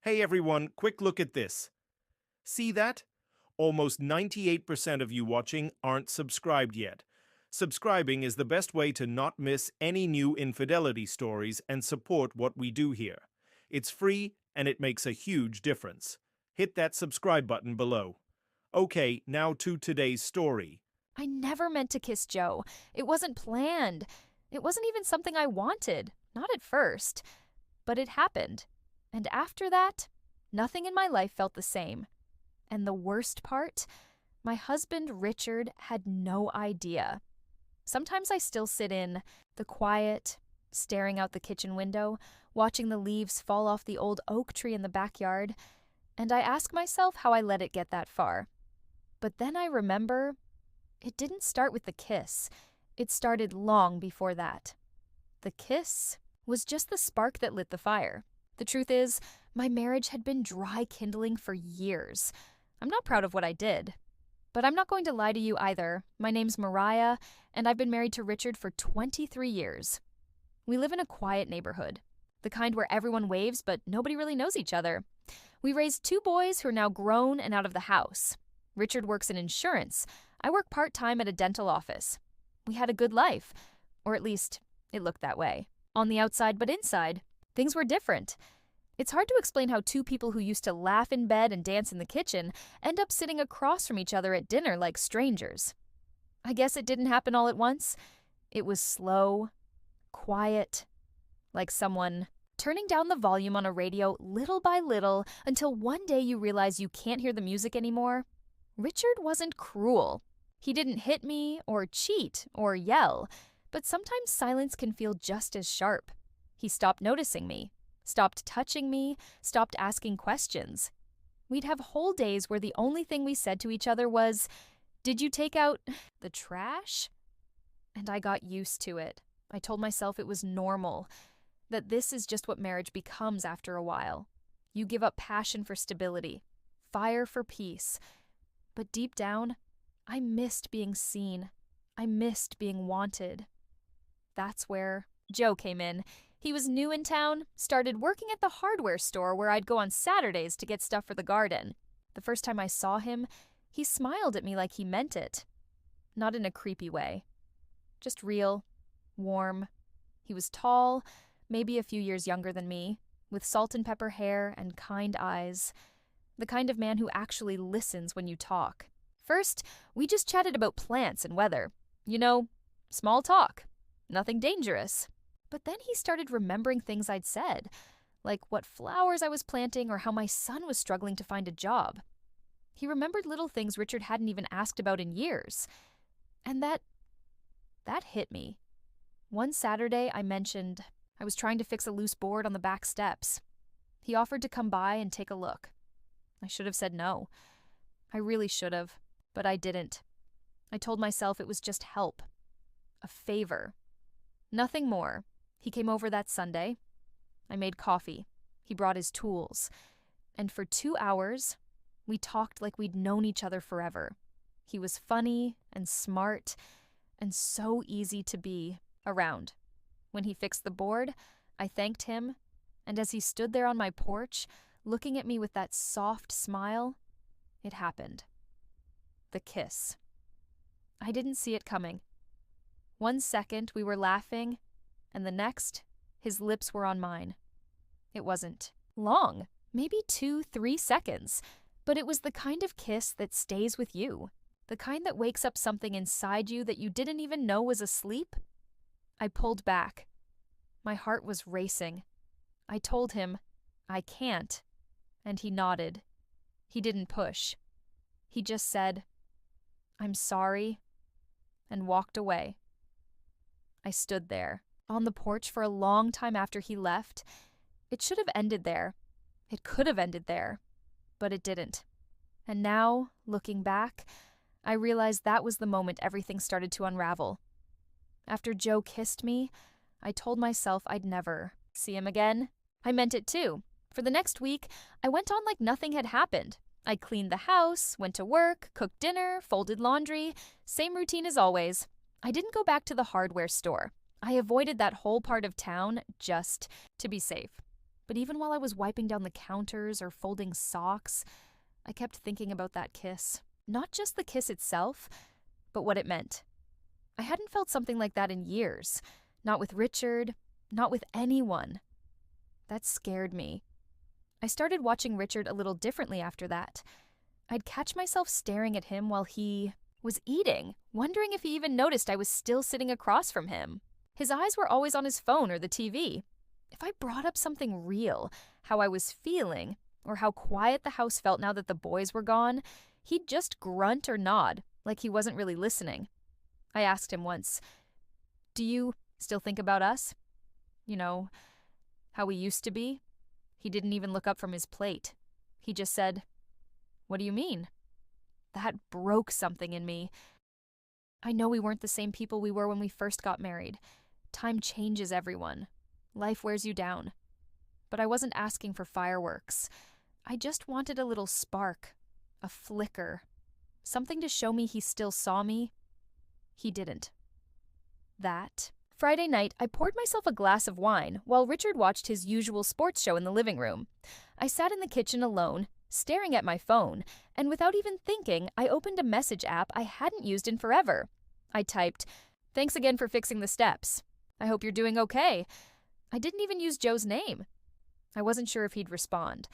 Hey everyone, quick look at this. See that? Almost 98% of you watching aren't subscribed yet. Subscribing is the best way to not miss any new infidelity stories and support what we do here. It's free and it makes a huge difference. Hit that subscribe button below. Okay, now to today's story. I never meant to kiss Joe. It wasn't planned. It wasn't even something I wanted. Not at first. But it happened. And after that, nothing in my life felt the same. And the worst part? My husband, Richard, had no idea. Sometimes I still sit in the quiet, staring out the kitchen window, watching the leaves fall off the old oak tree in the backyard, and I ask myself how I let it get that far. But then I remember it didn't start with the kiss. It started long before that. The kiss was just the spark that lit the fire. The truth is, my marriage had been dry kindling for years. I'm not proud of what I did. But I'm not going to lie to you either. My name's Mariah, and I've been married to Richard for 23 years. We live in a quiet neighborhood, the kind where everyone waves but nobody really knows each other. We raised two boys who are now grown and out of the house. Richard works in insurance. I work part-time at a dental office. We had a good life, or at least it looked that way. On the outside but inside, things were different. It's hard to explain how two people who used to laugh in bed and dance in the kitchen end up sitting across from each other at dinner like strangers. I guess it didn't happen all at once. It was slow, quiet, like someone turning down the volume on a radio little by little until one day you realize you can't hear the music anymore. Richard wasn't cruel. He didn't hit me or cheat or yell, but sometimes silence can feel just as sharp. He stopped noticing me, stopped touching me, stopped asking questions. We'd have whole days where the only thing we said to each other was, "Did you take out the trash?" And I got used to it. I told myself it was normal, that this is just what marriage becomes after a while. You give up passion for stability, fire for peace. But deep down, I missed being seen. I missed being wanted. That's where Joe came in. He was new in town, started working at the hardware store where I'd go on Saturdays to get stuff for the garden. The first time I saw him, he smiled at me like he meant it. Not in a creepy way. Just real, warm. He was tall, maybe a few years younger than me, with salt and pepper hair and kind eyes. The kind of man who actually listens when you talk. First, we just chatted about plants and weather. You know, small talk. Nothing dangerous. But then he started remembering things I'd said, like what flowers I was planting or how my son was struggling to find a job. He remembered little things Richard hadn't even asked about in years. And that hit me. One Saturday, I mentioned I was trying to fix a loose board on the back steps. He offered to come by and take a look. I should have said no. I really should have, but I didn't. I told myself it was just help. A favor. Nothing more. He came over that Sunday. I made coffee. He brought his tools. And for 2 hours, we talked like we'd known each other forever. He was funny and smart and so easy to be around. When he fixed the board, I thanked him, and as he stood there on my porch, looking at me with that soft smile, it happened. The kiss. I didn't see it coming. 1 second we were laughing, and the next, his lips were on mine. It wasn't long, maybe 2-3 seconds, but it was the kind of kiss that stays with you, the kind that wakes up something inside you that you didn't even know was asleep. I pulled back. My heart was racing. I told him, "I can't," and he nodded. He didn't push. He just said, "I'm sorry," and walked away. I stood there, on the porch for a long time after he left. It should have ended there. It could have ended there, but it didn't. And now, looking back, I realized that was the moment everything started to unravel. After Joe kissed me, I told myself I'd never see him again. I meant it too. For the next week, I went on like nothing had happened. I cleaned the house, went to work, cooked dinner, folded laundry. Same routine as always. I didn't go back to the hardware store. I avoided that whole part of town just to be safe. But even while I was wiping down the counters or folding socks, I kept thinking about that kiss. Not just the kiss itself, but what it meant. I hadn't felt something like that in years. Not with Richard, not with anyone. That scared me. I started watching Richard a little differently after that. I'd catch myself staring at him while he was eating, wondering if he even noticed I was still sitting across from him. His eyes were always on his phone or the TV. If I brought up something real, how I was feeling, or how quiet the house felt now that the boys were gone, he'd just grunt or nod, like he wasn't really listening. I asked him once, "Do you still think about us? You know, how we used to be?" He didn't even look up from his plate. He just said, "What do you mean?" That broke something in me. I know we weren't the same people we were when we first got married. Time changes everyone. Life wears you down. But I wasn't asking for fireworks. I just wanted a little spark, a flicker, something to show me he still saw me. He didn't. That Friday night, I poured myself a glass of wine while Richard watched his usual sports show in the living room. I sat in the kitchen alone, staring at my phone, and without even thinking, I opened a message app I hadn't used in forever. I typed, "Thanks again for fixing the steps. I hope you're doing okay." I didn't even use Joe's name. I wasn't sure if he'd respond.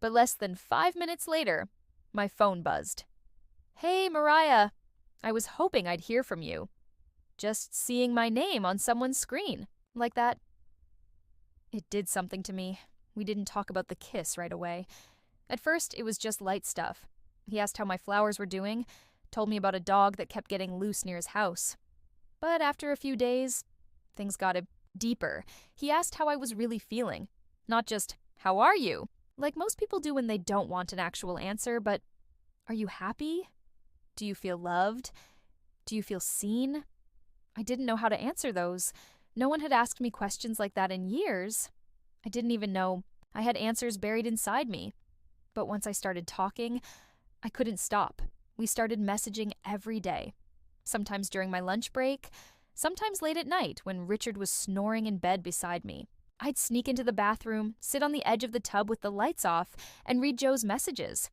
But less than 5 minutes later, my phone buzzed. "Hey, Mariah. I was hoping I'd hear from you." Just seeing my name on someone's screen, like that. It did something to me. We didn't talk about the kiss right away. At first, it was just light stuff. He asked how my flowers were doing, told me about a dog that kept getting loose near his house. But after a few days, things got deeper. He asked how I was really feeling. Not just, "How are you?" like most people do when they don't want an actual answer, but, "Are you happy? Do you feel loved? Do you feel seen?" I didn't know how to answer those. No one had asked me questions like that in years. I didn't even know I had answers buried inside me. But once I started talking, I couldn't stop. We started messaging every day. Sometimes during my lunch break, sometimes late at night when Richard was snoring in bed beside me. I'd sneak into the bathroom, sit on the edge of the tub with the lights off, and read Joe's messages.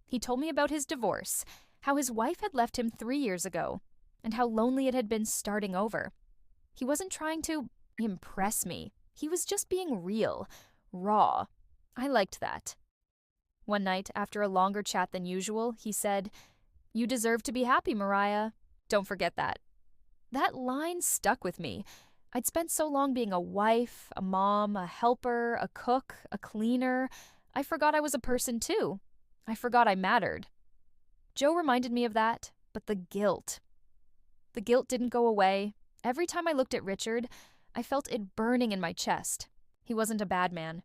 He told me about his divorce, how his wife had left him 3 years ago, and how lonely it had been starting over. He wasn't trying to impress me. He was just being real, raw. I liked that. One night, after a longer chat than usual, he said, "You deserve to be happy, Mariah. Don't forget that." That line stuck with me. I'd spent so long being a wife, a mom, a helper, a cook, a cleaner. I forgot I was a person too. I forgot I mattered. Joe reminded me of that, but the guilt. The guilt didn't go away. Every time I looked at Richard, I felt it burning in my chest. He wasn't a bad man.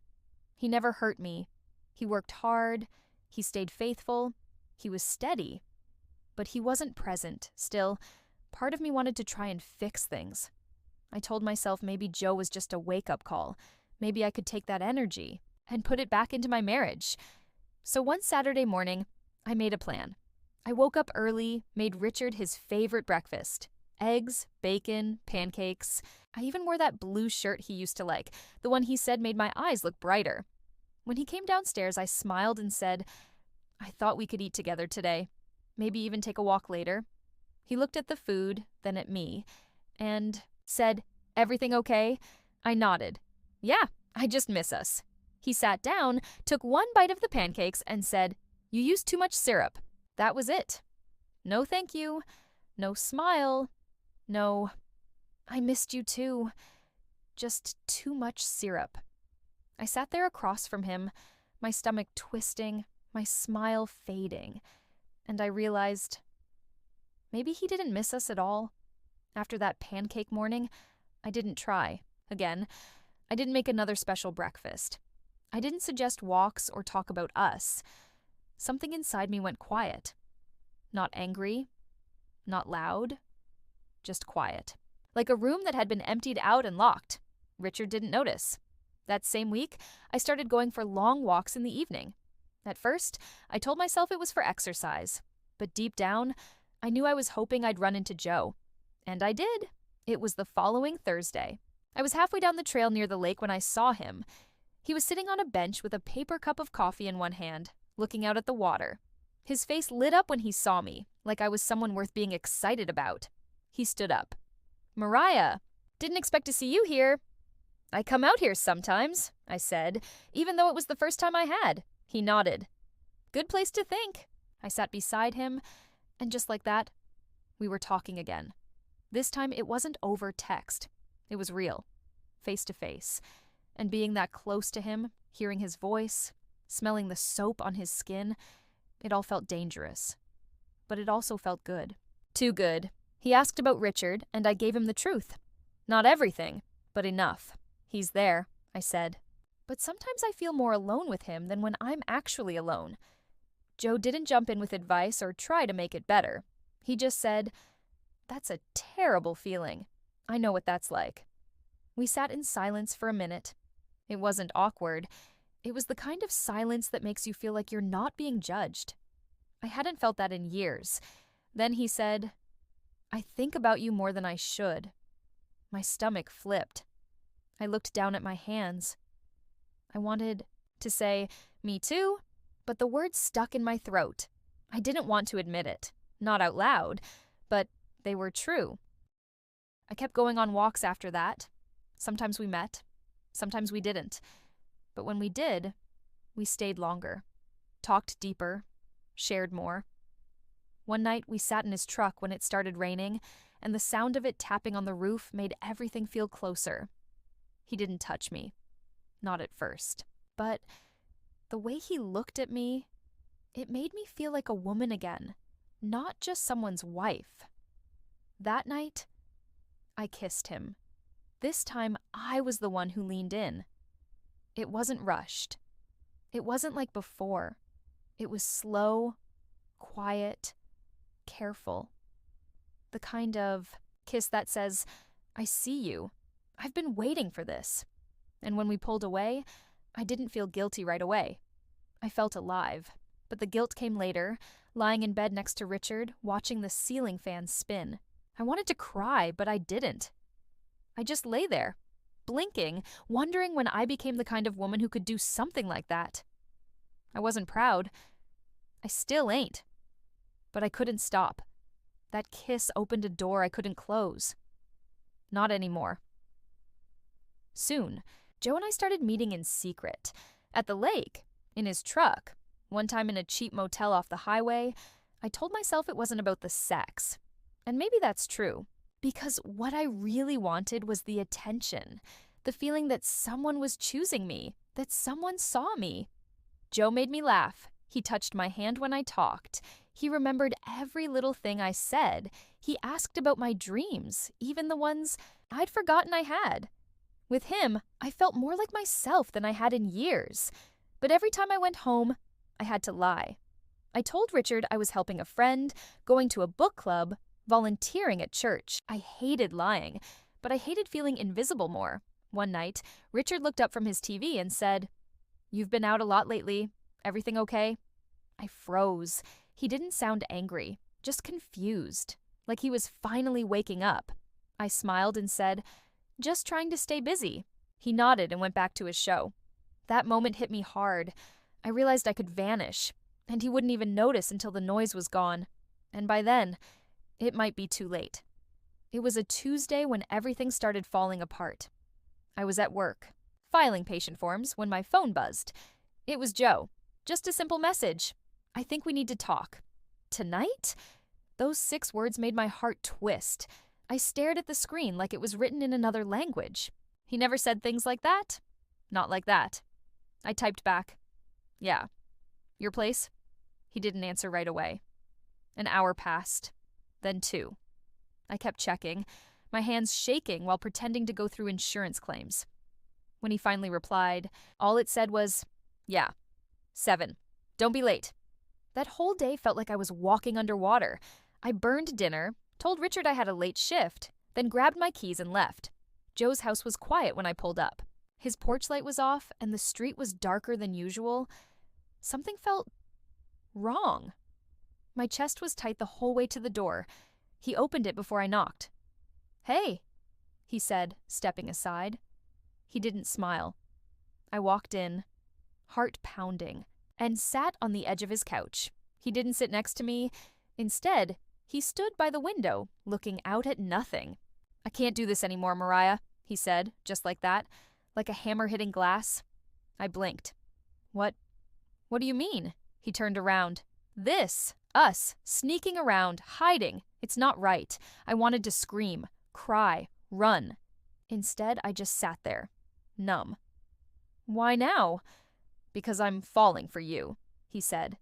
He never hurt me. He worked hard. He stayed faithful. He was steady. But he wasn't present. Still, part of me wanted to try and fix things. I told myself maybe Joe was just a wake-up call. Maybe I could take that energy and put it back into my marriage. So one Saturday morning, I made a plan. I woke up early, made Richard his favorite breakfast. Eggs, bacon, pancakes. I even wore that blue shirt he used to like, the one he said made my eyes look brighter. When he came downstairs, I smiled and said, "I thought we could eat together today. Maybe even take a walk later." He looked at the food, then at me, and said, "Everything okay?" I nodded. "Yeah, I just miss us." He sat down, took one bite of the pancakes, and said, "You used too much syrup." That was it. No thank you. No smile. No, "I missed you too." Just too much syrup. I sat there across from him, my stomach twisting, my smile fading, and I realized maybe he didn't miss us at all. After that pancake morning, I didn't try. Again, I didn't make another special breakfast. I didn't suggest walks or talk about us. Something inside me went quiet. Not angry, not loud, just quiet. Like a room that had been emptied out and locked. Richard didn't notice. That same week, I started going for long walks in the evening. At first, I told myself it was for exercise. But deep down, I knew I was hoping I'd run into Joe. And I did. It was the following Thursday. I was halfway down the trail near the lake when I saw him. He was sitting on a bench with a paper cup of coffee in one hand, looking out at the water. His face lit up when he saw me, like I was someone worth being excited about. He stood up. "Mariah, didn't expect to see you here." "I come out here sometimes," I said, even though it was the first time I had. He nodded. "Good place to think." I sat beside him, and just like that, we were talking again. This time it wasn't over text. It was real, face to face. And being that close to him, hearing his voice, smelling the soap on his skin, it all felt dangerous. But it also felt good. Too good. He asked about Richard, and I gave him the truth. Not everything, but enough. "He's there," I said. "But sometimes I feel more alone with him than when I'm actually alone." Joe didn't jump in with advice or try to make it better. He just said, "That's a terrible feeling. I know what that's like." We sat in silence for a minute. It wasn't awkward. It was the kind of silence that makes you feel like you're not being judged. I hadn't felt that in years. Then he said, "I think about you more than I should." My stomach flipped. I looked down at my hands. I wanted to say, "Me too," but the words stuck in my throat. I didn't want to admit it. Not out loud, but they were true. I kept going on walks after that. Sometimes we met, sometimes we didn't. But when we did, we stayed longer, talked deeper, shared more. One night we sat in his truck when it started raining, and the sound of it tapping on the roof made everything feel closer. He didn't touch me. Not at first. But the way he looked at me, it made me feel like a woman again, not just someone's wife. That night, I kissed him. This time, I was the one who leaned in. It wasn't rushed. It wasn't like before. It was slow, quiet, careful. The kind of kiss that says, "I see you. I've been waiting for this." And when we pulled away, I didn't feel guilty right away. I felt alive. But the guilt came later, lying in bed next to Richard, watching the ceiling fan spin. I wanted to cry, but I didn't. I just lay there, blinking, wondering when I became the kind of woman who could do something like that. I wasn't proud. I still ain't. But I couldn't stop. That kiss opened a door I couldn't close. Not anymore. Soon, Joe and I started meeting in secret. At the lake, in his truck, one time in a cheap motel off the highway. I told myself it wasn't about the sex. And maybe that's true. Because what I really wanted was the attention. The feeling that someone was choosing me, that someone saw me. Joe made me laugh. He touched my hand when I talked. He remembered every little thing I said. He asked about my dreams, even the ones I'd forgotten I had. With him, I felt more like myself than I had in years. But every time I went home, I had to lie. I told Richard I was helping a friend, going to a book club, volunteering at church. I hated lying, but I hated feeling invisible more. One night, Richard looked up from his TV and said, "You've been out a lot lately. Everything okay?" I froze. He didn't sound angry, just confused, like he was finally waking up. I smiled and said, "Just trying to stay busy." He nodded and went back to his show. That moment hit me hard. I realized I could vanish, and he wouldn't even notice until the noise was gone. And by then, it might be too late. It was a Tuesday when everything started falling apart. I was at work, filing patient forms, when my phone buzzed. It was Joe. Just a simple message. "I think we need to talk." Tonight? Those 6 words made my heart twist. I stared at the screen like it was written in another language. He never said things like that. Not like that. I typed back, "Yeah. Your place?" He didn't answer right away. An hour passed. Then 2. I kept checking, my hands shaking while pretending to go through insurance claims. When he finally replied, all it said was, "Yeah. 7. Don't be late." That whole day felt like I was walking underwater. I burned dinner, told Richard I had a late shift, then grabbed my keys and left. Joe's house was quiet when I pulled up. His porch light was off, and the street was darker than usual. Something felt wrong. My chest was tight the whole way to the door. He opened it before I knocked. "Hey," he said, stepping aside. He didn't smile. I walked in, heart pounding, and sat on the edge of his couch. He didn't sit next to me. Instead, he stood by the window, looking out at nothing. "I can't do this anymore, Mariah," he said, just like that, like a hammer hitting glass. I blinked. What do you mean?" He turned around. "This, us, sneaking around, hiding. It's not right." I wanted to scream, cry, run. Instead, I just sat there, numb. "Why now?" "Because I'm falling for you," he said.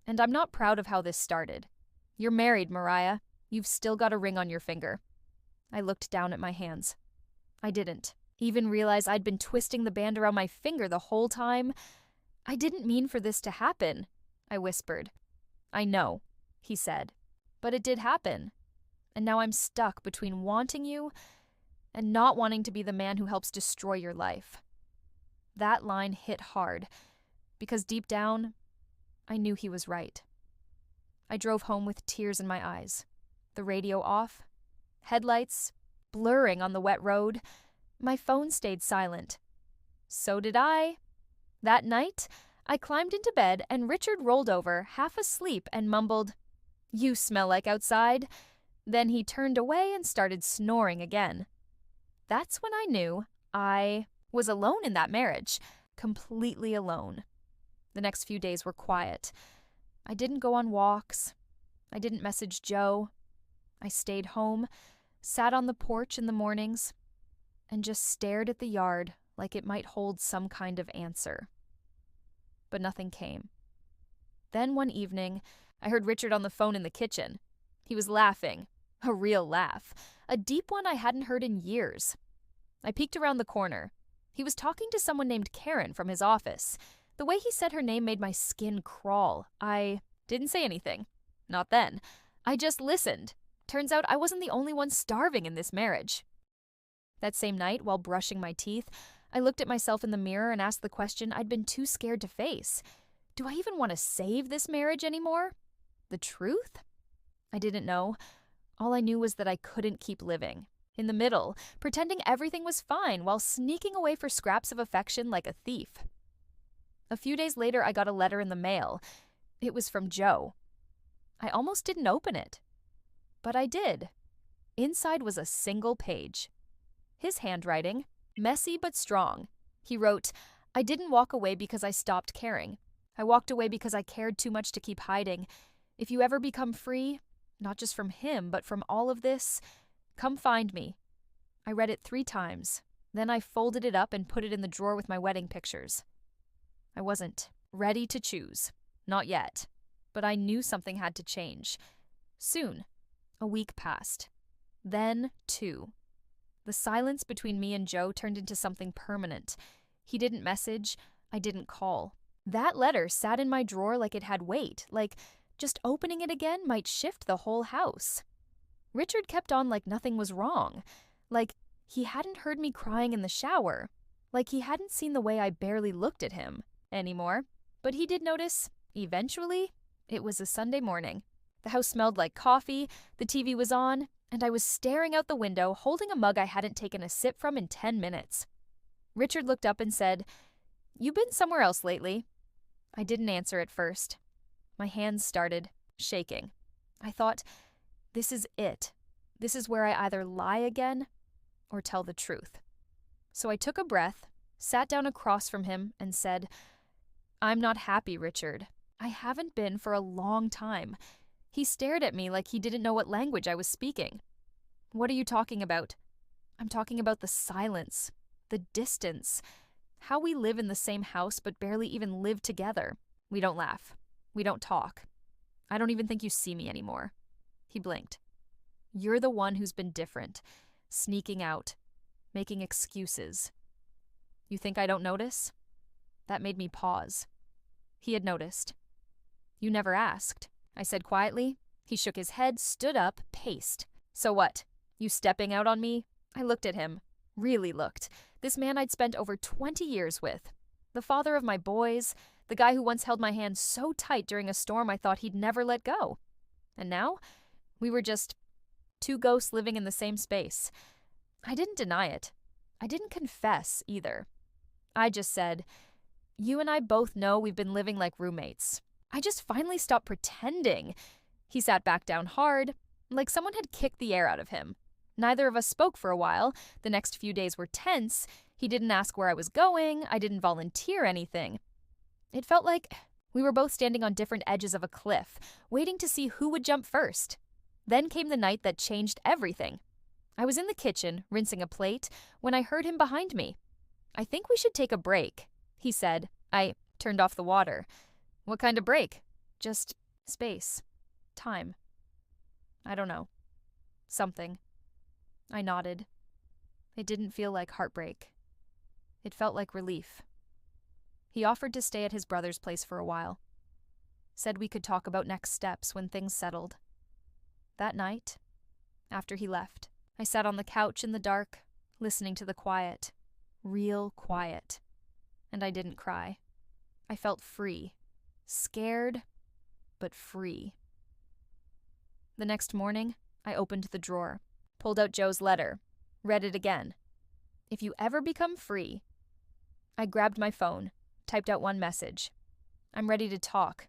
"And I'm not proud of how this started. You're married, Mariah. You've still got a ring on your finger." I looked down at my hands. I didn't even realize I'd been twisting the band around my finger the whole time. "I didn't mean for this to happen," I whispered. "I know," he said, "but it did happen. And now I'm stuck between wanting you and not wanting to be the man who helps destroy your life." That line hit hard, because deep down, I knew he was right. I drove home with tears in my eyes, the radio off, headlights blurring on the wet road. My phone stayed silent. So did I. That night, I climbed into bed and Richard rolled over, half asleep, and mumbled, "You smell like outside." Then he turned away and started snoring again. That's when I knew I was alone in that marriage, completely alone. The next few days were quiet. I didn't go on walks. I didn't message Joe. I stayed home, sat on the porch in the mornings, and just stared at the yard like it might hold some kind of answer. But nothing came. Then one evening, I heard Richard on the phone in the kitchen. He was laughing, a real laugh, a deep one I hadn't heard in years. I peeked around the corner. He was talking to someone named Karen from his office. The way he said her name made my skin crawl. I didn't say anything. Not then. I just listened. Turns out I wasn't the only one starving in this marriage. That same night, while brushing my teeth, I looked at myself in the mirror and asked the question I'd been too scared to face. Do I even want to save this marriage anymore? The truth? I didn't know. All I knew was that I couldn't keep living. In the middle, pretending everything was fine while sneaking away for scraps of affection like a thief. A few days later, I got a letter in the mail. It was from Joe. I almost didn't open it. But I did. Inside was a single page. His handwriting, messy but strong. He wrote, "I didn't walk away because I stopped caring. I walked away because I cared too much to keep hiding. If you ever become free, not just from him, but from all of this, come find me." I read it 3 times. Then I folded it up and put it in the drawer with my wedding pictures. I wasn't ready to choose. Not yet. But I knew something had to change. Soon. A week passed. Then 2. The silence between me and Joe turned into something permanent. He didn't message. I didn't call. That letter sat in my drawer like it had weight, like just opening it again might shift the whole house. Richard kept on like nothing was wrong. Like he hadn't heard me crying in the shower. Like he hadn't seen the way I barely looked at him anymore. But he did notice, eventually. It was a Sunday morning. The house smelled like coffee, the TV was on, and I was staring out the window holding a mug I hadn't taken a sip from in 10 minutes. Richard looked up and said, "You been somewhere else lately?" I didn't answer at first. My hands started shaking. I thought, this is it. This is where I either lie again or tell the truth. So I took a breath, sat down across from him, and said, "I'm not happy, Richard. I haven't been for a long time." He stared at me like he didn't know what language I was speaking. "What are you talking about?" "I'm talking about the silence, the distance, how we live in the same house but barely even live together. We don't laugh. We don't talk. I don't even think you see me anymore." He blinked. "You're the one who's been different, sneaking out, making excuses. You think I don't notice?" That made me pause. He had noticed. "You never asked," I said quietly. He shook his head, stood up, paced. "So what? You stepping out on me?" I looked at him. Really looked. This man I'd spent over 20 years with. The father of my boys. The guy who once held my hand so tight during a storm I thought he'd never let go. And now, we were just 2 ghosts living in the same space. I didn't deny it. I didn't confess either. I just said, "You and I both know we've been living like roommates. I just finally stopped pretending." He sat back down hard, like someone had kicked the air out of him. Neither of us spoke for a while. The next few days were tense. He didn't ask where I was going. I didn't volunteer anything. It felt like we were both standing on different edges of a cliff, waiting to see who would jump first. Then came the night that changed everything. I was in the kitchen, rinsing a plate, when I heard him behind me. "I think we should take a break," he said. I turned off the water. "What kind of break?" "Just space. Time. I don't know. Something." I nodded. It didn't feel like heartbreak. It felt like relief. He offered to stay at his brother's place for a while. Said we could talk about next steps when things settled. That night, after he left, I sat on the couch in the dark, listening to the quiet. Real quiet. And I didn't cry. I felt free. Scared, but free. The next morning, I opened the drawer, pulled out Joe's letter, read it again. "If you ever become free." I grabbed my phone, typed out one message. "I'm ready to talk.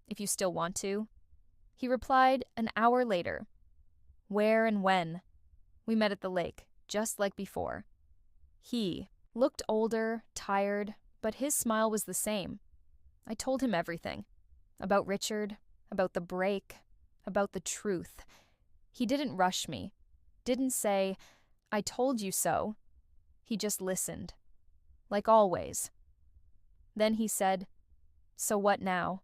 If you still want to." He replied an hour later. "Where and when?" We met at the lake, just like before. He looked older, tired, but his smile was the same. I told him everything. About Richard, about the break, about the truth. He didn't rush me. Didn't say, "I told you so." He just listened. Like always. Then he said, "So what now?"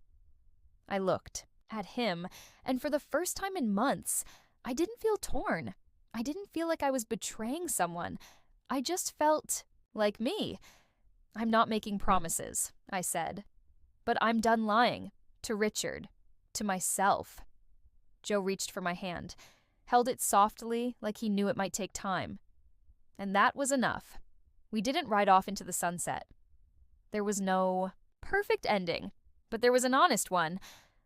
I looked at him, and for the first time in months, I didn't feel torn. I didn't feel like I was betraying someone. I just felt like me. "I'm not making promises," I said. "But I'm done lying. To Richard. To myself." Joe reached for my hand, held it softly like he knew it might take time. And that was enough. We didn't ride off into the sunset. There was no perfect ending, but there was an honest one.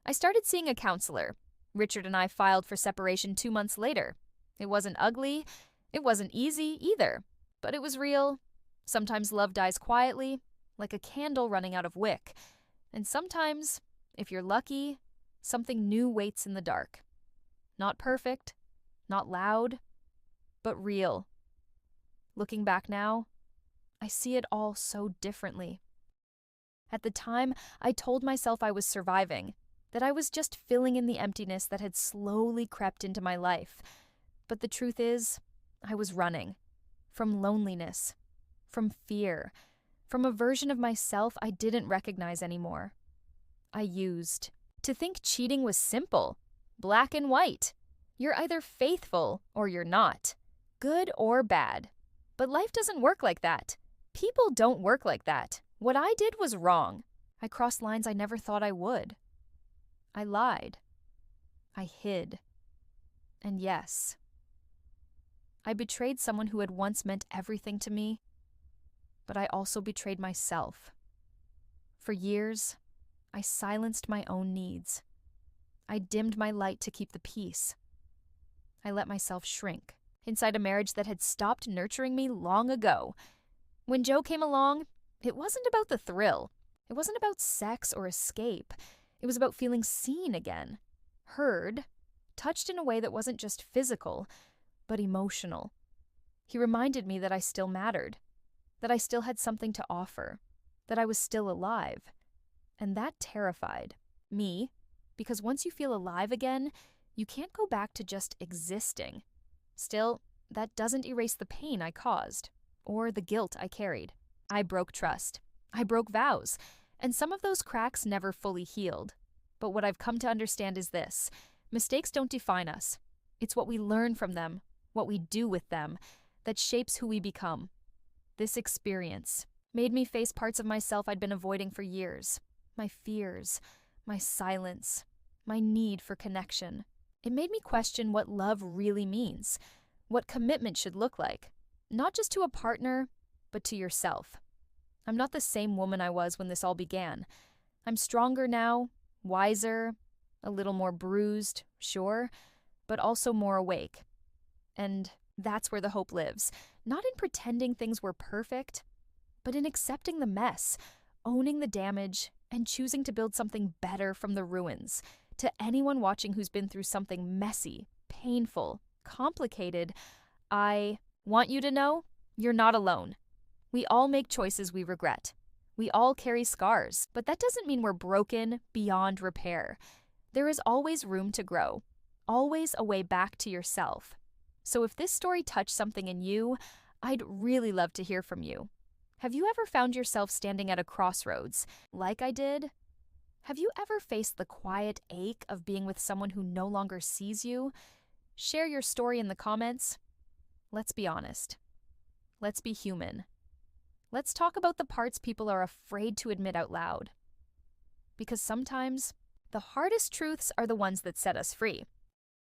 I started seeing a counselor. Richard and I filed for separation 2 months later. It wasn't ugly. It wasn't easy either. But it was real. Sometimes love dies quietly, like a candle running out of wick. And sometimes, if you're lucky, something new waits in the dark. Not perfect, not loud, but real. Looking back now, I see it all so differently. At the time, I told myself I was surviving, that I was just filling in the emptiness that had slowly crept into my life. But the truth is, I was running. From loneliness. From fear. From a version of myself I didn't recognize anymore. I used. To think cheating was simple. Black and white. You're either faithful or you're not. Good or bad. But life doesn't work like that. People don't work like that. What I did was wrong. I crossed lines I never thought I would. I lied. I hid. And yes, I betrayed someone who had once meant everything to me, but I also betrayed myself. For years, I silenced my own needs. I dimmed my light to keep the peace. I let myself shrink inside a marriage that had stopped nurturing me long ago. When Joe came along, it wasn't about the thrill. It wasn't about sex or escape. It was about feeling seen again, heard, touched in a way that wasn't just physical, but emotional. He reminded me that I still mattered, that I still had something to offer, that I was still alive. And that terrified me, because once you feel alive again, you can't go back to just existing. Still, that doesn't erase the pain I caused, or the guilt I carried. I broke trust. I broke vows. And some of those cracks never fully healed. But what I've come to understand is this: mistakes don't define us. It's what we learn from them, what we do with them, that shapes who we become. This experience made me face parts of myself I'd been avoiding for years. My fears, my silence, my need for connection. It made me question what love really means, what commitment should look like, not just to a partner, but to yourself. I'm not the same woman I was when this all began. I'm stronger now, wiser, a little more bruised, sure, but also more awake. And that's where the hope lives. Not in pretending things were perfect, but in accepting the mess, owning the damage, and choosing to build something better from the ruins. To anyone watching who's been through something messy, painful, complicated, I want you to know you're not alone. We all make choices we regret. We all carry scars, but that doesn't mean we're broken beyond repair. There is always room to grow, always a way back to yourself. So if this story touched something in you, I'd really love to hear from you. Have you ever found yourself standing at a crossroads, like I did? Have you ever faced the quiet ache of being with someone who no longer sees you? Share your story in the comments. Let's be honest. Let's be human. Let's talk about the parts people are afraid to admit out loud. Because sometimes, the hardest truths are the ones that set us free.